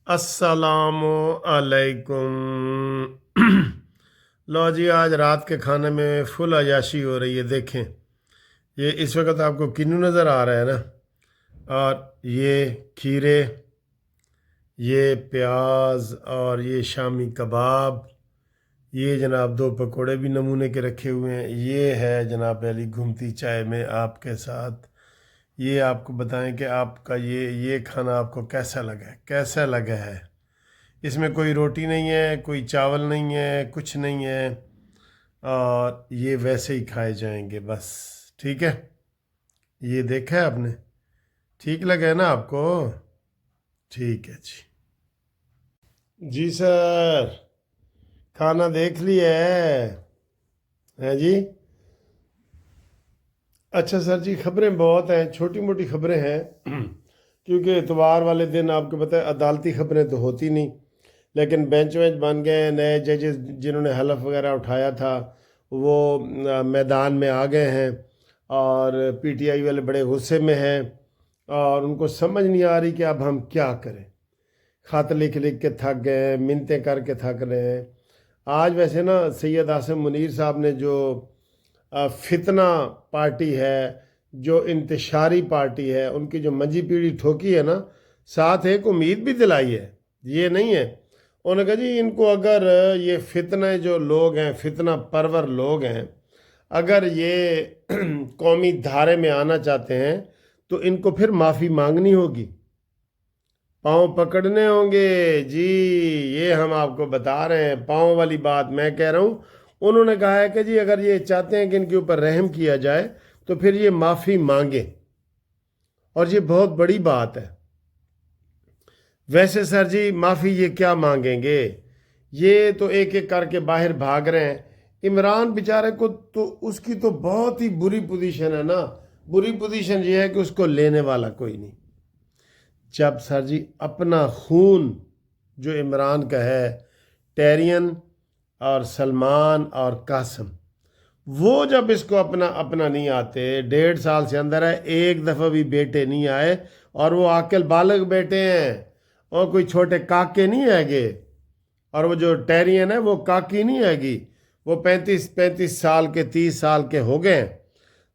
अस्सलामु अलैकुम। लो जी, आज रात के खाने में फुल अयाशी हो रही है। देखें, ये इस वक्त आपको किन्नू नज़र आ रहा है ना, और ये खीरे, ये प्याज, और ये शामी कबाब, ये जनाब दो पकोड़े भी नमूने के रखे हुए हैं। ये है जनाब अली घूमती चाय में आपके साथ। ये आपको बताएं कि आपका ये खाना आपको कैसा लगा है, कैसा लगा है। इसमें कोई रोटी नहीं है, कोई चावल नहीं है, कुछ नहीं है, और ये वैसे ही खाए जाएंगे बस। ठीक है, ये देखा है आपने? ठीक लगा है ना आपको? ठीक है जी। जी सर, खाना देख लिया है जी? अच्छा सर जी, खबरें बहुत हैं, छोटी मोटी खबरें हैं क्योंकि इतवार वाले दिन आपको पता है अदालती खबरें तो होती नहीं, लेकिन बेंच वेंच बन गए हैं। नए जजेस जिन्होंने हलफ वगैरह उठाया था वो मैदान में आ गए हैं, और पीटीआई वाले बड़े गुस्से में हैं, और उनको समझ नहीं आ रही कि अब हम क्या करें। खत लिख लिख के थक गए हैं, मिन्नतें करके थक रहे हैं। आज वैसे ना सैयद आसिम मुनीर साहब ने जो फितना पार्टी है, जो इंतशारी पार्टी है, उनकी जो मंजी पीढ़ी ठोकी है ना, साथ एक उम्मीद भी दिलाई है। ये नहीं है, उन्होंने कहा जी इनको अगर ये फितने जो लोग हैं, फितना परवर लोग हैं, अगर ये कौमी धारे में आना चाहते हैं तो इनको फिर माफ़ी मांगनी होगी, पाँव पकड़ने होंगे जी। ये हम आपको बता रहे हैं, पाँव वाली बात मैं कह रहा हूँ। उन्होंने कहा है कि जी अगर ये चाहते हैं कि इनके ऊपर रहम किया जाए तो फिर ये माफ़ी मांगे, और ये बहुत बड़ी बात है। वैसे सर जी माफ़ी ये क्या मांगेंगे, ये तो एक एक करके बाहर भाग रहे हैं। इमरान बेचारे को तो उसकी तो बहुत ही बुरी पोजीशन है ना। बुरी पोजीशन ये है कि उसको लेने वाला कोई नहीं। जब सर जी अपना खून जो इमरान का है, टेरियन और सलमान और कासम, वो जब इसको अपना अपना नहीं आते, 1.5 साल से अंदर है, एक दफ़ा भी बेटे नहीं आए, और वो आकिल बालग बेटे हैं, और कोई छोटे काके नहीं हैगे। और वो जो टेरियन है वो काकी नहीं हैगी, वो 35 साल के 30 साल के हो गए हैं,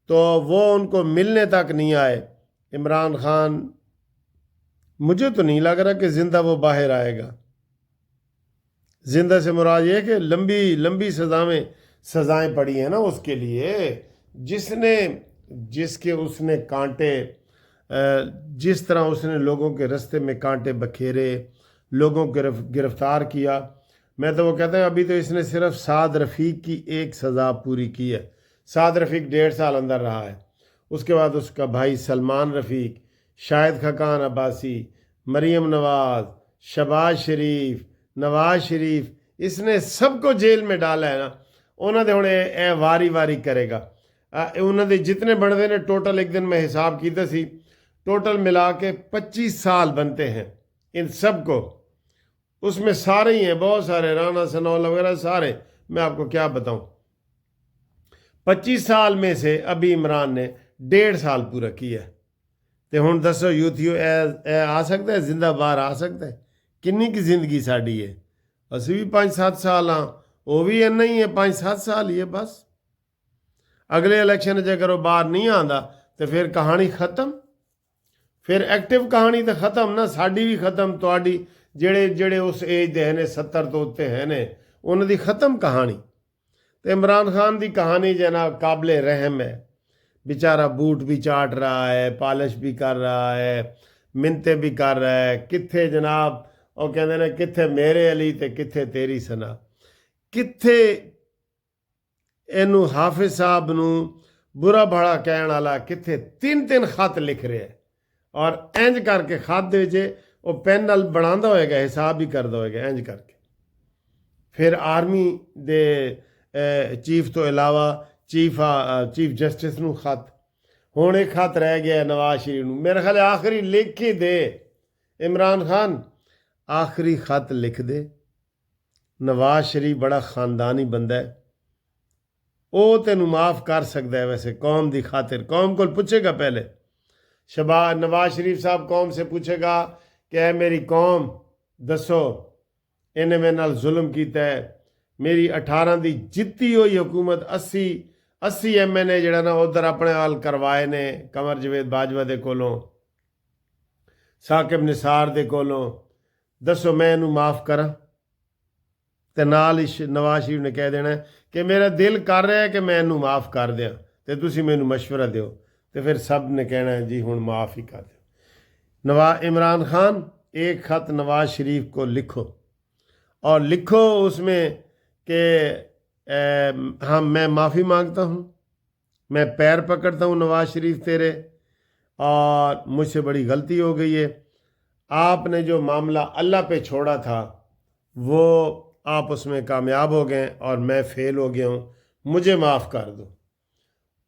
तो वो उनको मिलने तक नहीं आए। इमरान खान, मुझे तो नहीं लग रहा कि ज़िंदा वो बाहर आएगा। जिंदा से मुराद ये कि लंबी लंबी सजाएं पड़ी हैं ना उसके लिए, जिसने जिसके उसने कांटे, जिस तरह उसने लोगों के रास्ते में कांटे बखेरे, लोगों को गिरफ्तार किया। मैं तो वो कहता हूँ अभी तो इसने सिर्फ साद रफ़ीक की एक सज़ा पूरी की है। साद रफ़ीक 1.5 साल अंदर रहा है, उसके बाद उसका भाई सलमान रफ़ीक, शाहिद खकान अब्बासी, मरीम नवाज़, शहबाज शरीफ, नवाज शरीफ, इसने सबको जेल में डाला है ना। उन्होंने हुणे ए वारी वारी करेगा। उन्होंने जितने बनते ने टोटल, एक दिन मैं हिसाब किया सी, टोटल मिला के 25 साल बनते हैं इन सब को। उसमें सारे ही हैं, बहुत सारे, राना सनौला वगैरह सारे। मैं आपको क्या बताऊं, 25 साल में से अभी इमरान ने 1.5 साल पूरा किया है। तो हुण दसो यूथियो ए आ सकता है, जिंदा बाहर आ सकता है? किन्नी की जिंदगी साड़ी है, असी भी 5-7 साल हाँ, वो भी इन्ना ही है, 5-7 साल ही है बस। अगले इलेक्शन च अगर वो बाहर नहीं आता तो फिर कहानी खत्म, फिर एक्टिव कहानी तो खत्म ना, साड़ी भी खत्म, तुहाडी जेड़े जेड़े उस एज दे ने 70 तो उत्ते है ने, उन्हों की खत्म कहानी। तो इमरान खान की कहानी जनाब काबिले रहम है। बेचारा बूट भी चाट रहा है, पॉलिश भी कर रहा है, मिन्नतें भी कर रहा है। कित्थे जनाब वो कहते ने, कित्थे मेरे अली ते कित्थे तेरी सना, कित्थे इनू हाफिज साहब नू बुरा भड़ा कहण वाला, कित्थे 3-3 खत लिख रहा है, और इंज करके खत दे जे वो पेन नाल बनांदा होएगा, हिसाब भी करदा होएगा इंज करके। फिर आर्मी दे चीफ तो इलावा चीफ जस्टिस नू खत, हुण एक खत रह गया नवाज शरीफ नू। मेरे ख्याल आखिरी लिख ही दे इमरान खान, आखिरी खत लिख दे। नवाज शरीफ बड़ा खानदानी बंदा है, वो तेनू माफ़ कर सकता है। वैसे कौम की खातिर कौम को पूछेगा पहले, नवाज शरीफ साहब कौम से पूछेगा कि है मेरी कौम, दसो इन्हें मेरे नाल जुल्म कीता है। मेरी 18 की जित्ती हुई हुकूमत 80 MNA जिहड़ा ना उधर अपने हाल करवाए ने, कमर जवेद बाजवा दे कोलों, साकिब निसार दे कोलों। दसो मैं इनू माफ़ करा? ते नाल ही नवाज शरीफ ने कह देना कि मेरा दिल कर रहा है कि मैं इनू माफ़ कर दियाँ, तो तुसी मैनू मशवरा दिओ, तो फिर सब ने कहना है जी हुण माफ़ ही कर दो। इमरान खान एक ख़त नवाज शरीफ को लिखो और लिखो उसमें कि हाँ मैं माफ़ी मांगता हूँ, मैं पैर पकड़ता हूँ नवाज शरीफ तेरे, और मुझसे बड़ी गलती हो गई है। आपने जो मामला अल्लाह पे छोड़ा था वो आप उसमें कामयाब हो गए और मैं फ़ेल हो गया हूँ, मुझे माफ़ कर दो।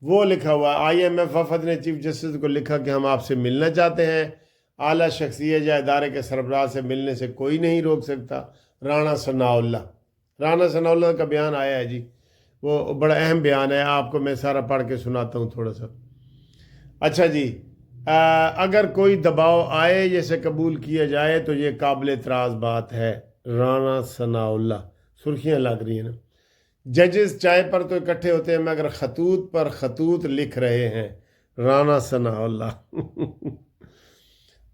वो लिखा हुआ IMF वफद ने चीफ जस्टिस को लिखा कि हम आपसे मिलना चाहते हैं, आला शख्सियत या इदारे के सरबराह से मिलने से कोई नहीं रोक सकता। राणा सनाउल्लाह का बयान आया है जी, वो बड़ा अहम बयान है, आपको मैं सारा पढ़ के सुनाता हूँ थोड़ा सा। अच्छा जी, अगर कोई दबाव आए जैसे कबूल किया जाए तो ये काबिल एतराज़ बात है। राणा सनाउल्लाह, सुर्खियाँ लग रही हैं ना। जजेस चाय पर तो इकट्ठे होते हैं मगर खतूत पर खतूत लिख रहे हैं। राणा सनाउल्लाह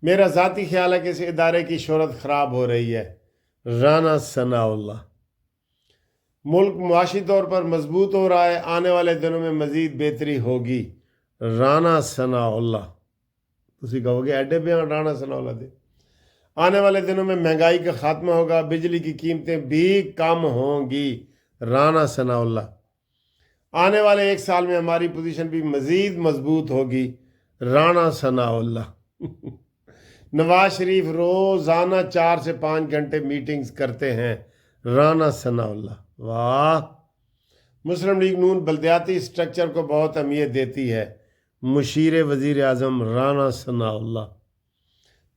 मेरा ज़ाती ख्याल है कि इस इदारे की शोहरत ख़राब हो रही है। राणा सनाउल्लाह मुल्क मुआशी तौर पर मजबूत हो रहा है, आने वाले दिनों में मज़ीद बेहतरी होगी। राणा सनाउल्लाह, तुसी कहोगे एडे बयान राणा सनाउल्लाह दे। आने वाले दिनों में महंगाई का खात्मा होगा, बिजली की कीमतें भी कम होंगी। राणा सनाउल्लाह आने वाले 1 साल में हमारी पोजीशन भी मज़ीद मजबूत होगी। राणा सनाउल्लाह नवाज शरीफ रोज़ाना 4 से 5 घंटे मीटिंग्स करते हैं। राणा सनाउल्लाह वाह। मुस्लिम लीग नून बल्दियाती स्ट्रक्चर को बहुत अहमियत देती है। मुशीर वज़ीर आज़म राणा सनाउल्लाह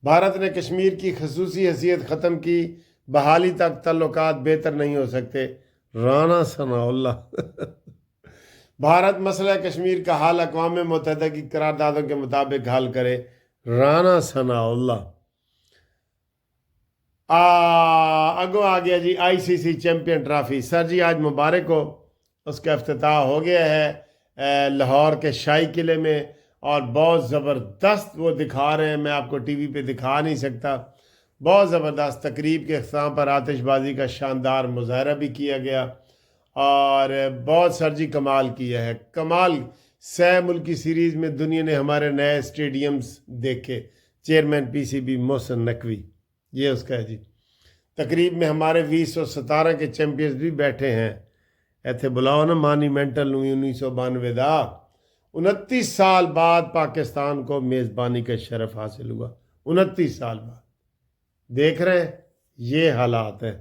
भारत ने कश्मीर की खसूसी हैसियत ख़त्म की, बहाली तक तल्लुकात बेहतर नहीं हो सकते। राणा सनाउल्लाह भारत मसला कश्मीर का हल अक़वाम मुत्तहिदा की करारदादों के मुताबिक हल करे। राणा सनाउल्लाह अगो आ गया जी ICC चैम्पियन ट्रॉफी। सर जी आज मुबारक हो, उसका इफ्तिताह हो गया है लाहौर के शाही किले में, और बहुत ज़बरदस्त वो दिखा रहे हैं, मैं आपको टीवी पे दिखा नहीं सकता। बहुत ज़बरदस्त तकरीब के अख्ताम पर आतिशबाजी का शानदार मुजाहरा भी किया गया, और बहुत सर जी कमाल किया है, कमाल। 6 मुल्की सीरीज़ में दुनिया ने हमारे नए स्टेडियम्स देखे। चेयरमैन PCB मोहसिन नकवी, ये उसका है जी। तकरीब में हमारे 2017 के चैम्पियंस भी बैठे हैं। इत्थे बुलाओ ना मानीमेंटल 1992 का। 29 साल बाद पाकिस्तान को मेज़बानी का शरफ हासिल हुआ। 29 साल बाद। देख रहे हैं, ये हालात है।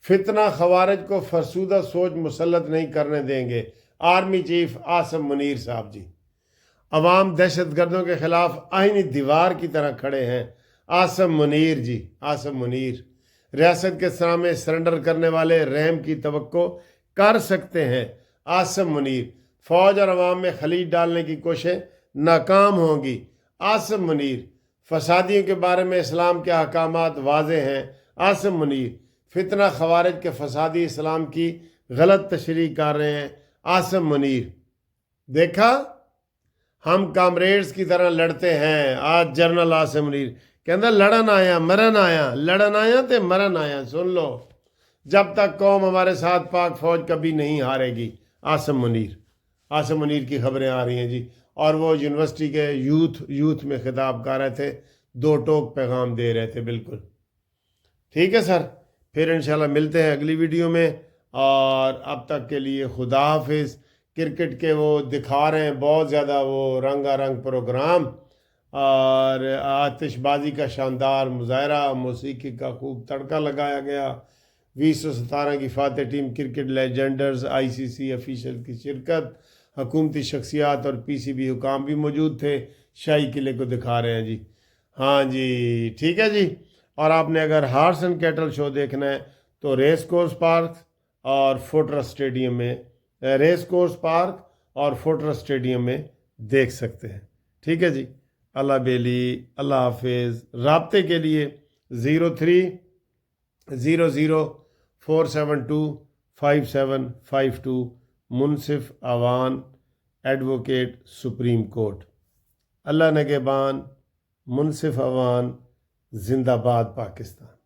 फितना खवारिज को फरसूदा सोच मुसल्लत नहीं करने देंगे। आर्मी चीफ आसिम मुनीर साहब जी। अवाम दहशत गर्दों के खिलाफ आईनी दीवार की तरह खड़े हैं। आसिम मुनीर जी, आसिम मुनीर रियासत के सामने सरेंडर करने वाले रहम की तवक्को कर सकते हैं। आसिम मुनीर फौज और अवाम में खलीज डालने की कोशिशें नाकाम होंगी। आसिम मुनीर फसादियों के बारे में इस्लाम के अहकामात वाज़े हैं। आसिम मुनीर फितना खवारिज के फसादी इस्लाम की गलत तशरीह कर रहे हैं। आसिम मुनीर देखा, हम कामरेड्स की तरह लड़ते हैं। आज जनरल आसिम मुनीर कहता लड़न आया मरन आया, लड़न आया तो मरन आया। सुन लो, जब तक कौम हमारे साथ पाक फौज कभी नहीं हारेगी। आसिम मुनीर की खबरें आ रही हैं जी, और वो यूनिवर्सिटी के यूथ में खिताब कर रहे थे, 2 टोक पैगाम दे रहे थे। बिल्कुल ठीक है सर, फिर इंशाल्लाह मिलते हैं अगली वीडियो में, और अब तक के लिए खुदा हाफिज़। क्रिकेट के वो दिखा रहे हैं बहुत ज़्यादा वो रंगारंग प्रोग्राम, और आतिशबाजी का शानदार मुजाहरा, मौसीकी का खूब तड़का लगाया गया। 2017 की फातह टीम क्रिकेट लेजेंडर्स ICC ऑफिशियल की शिरकत, हुकूमती शख्सियात और PCB हुकाम भी मौजूद थे। शाही किले को दिखा रहे हैं जी। हाँ जी ठीक है जी। और आपने अगर हार्स एंड कैटल शो देखना है तो रेस कोर्स पार्क और फोर्ट्रेस स्टेडियम में, रेस कोर्स पार्क और फोर्ट्रेस स्टेडियम में देख सकते हैं। ठीक है जी। अल्लाह बेली, अल्लाह हाफिज़। राब्ते के लिए 0300472575 منصف اوان ایڈوکیٹ سپریم کورٹ۔ اللہ نگہبان، منصف اوان، زندہ باد پاکستان۔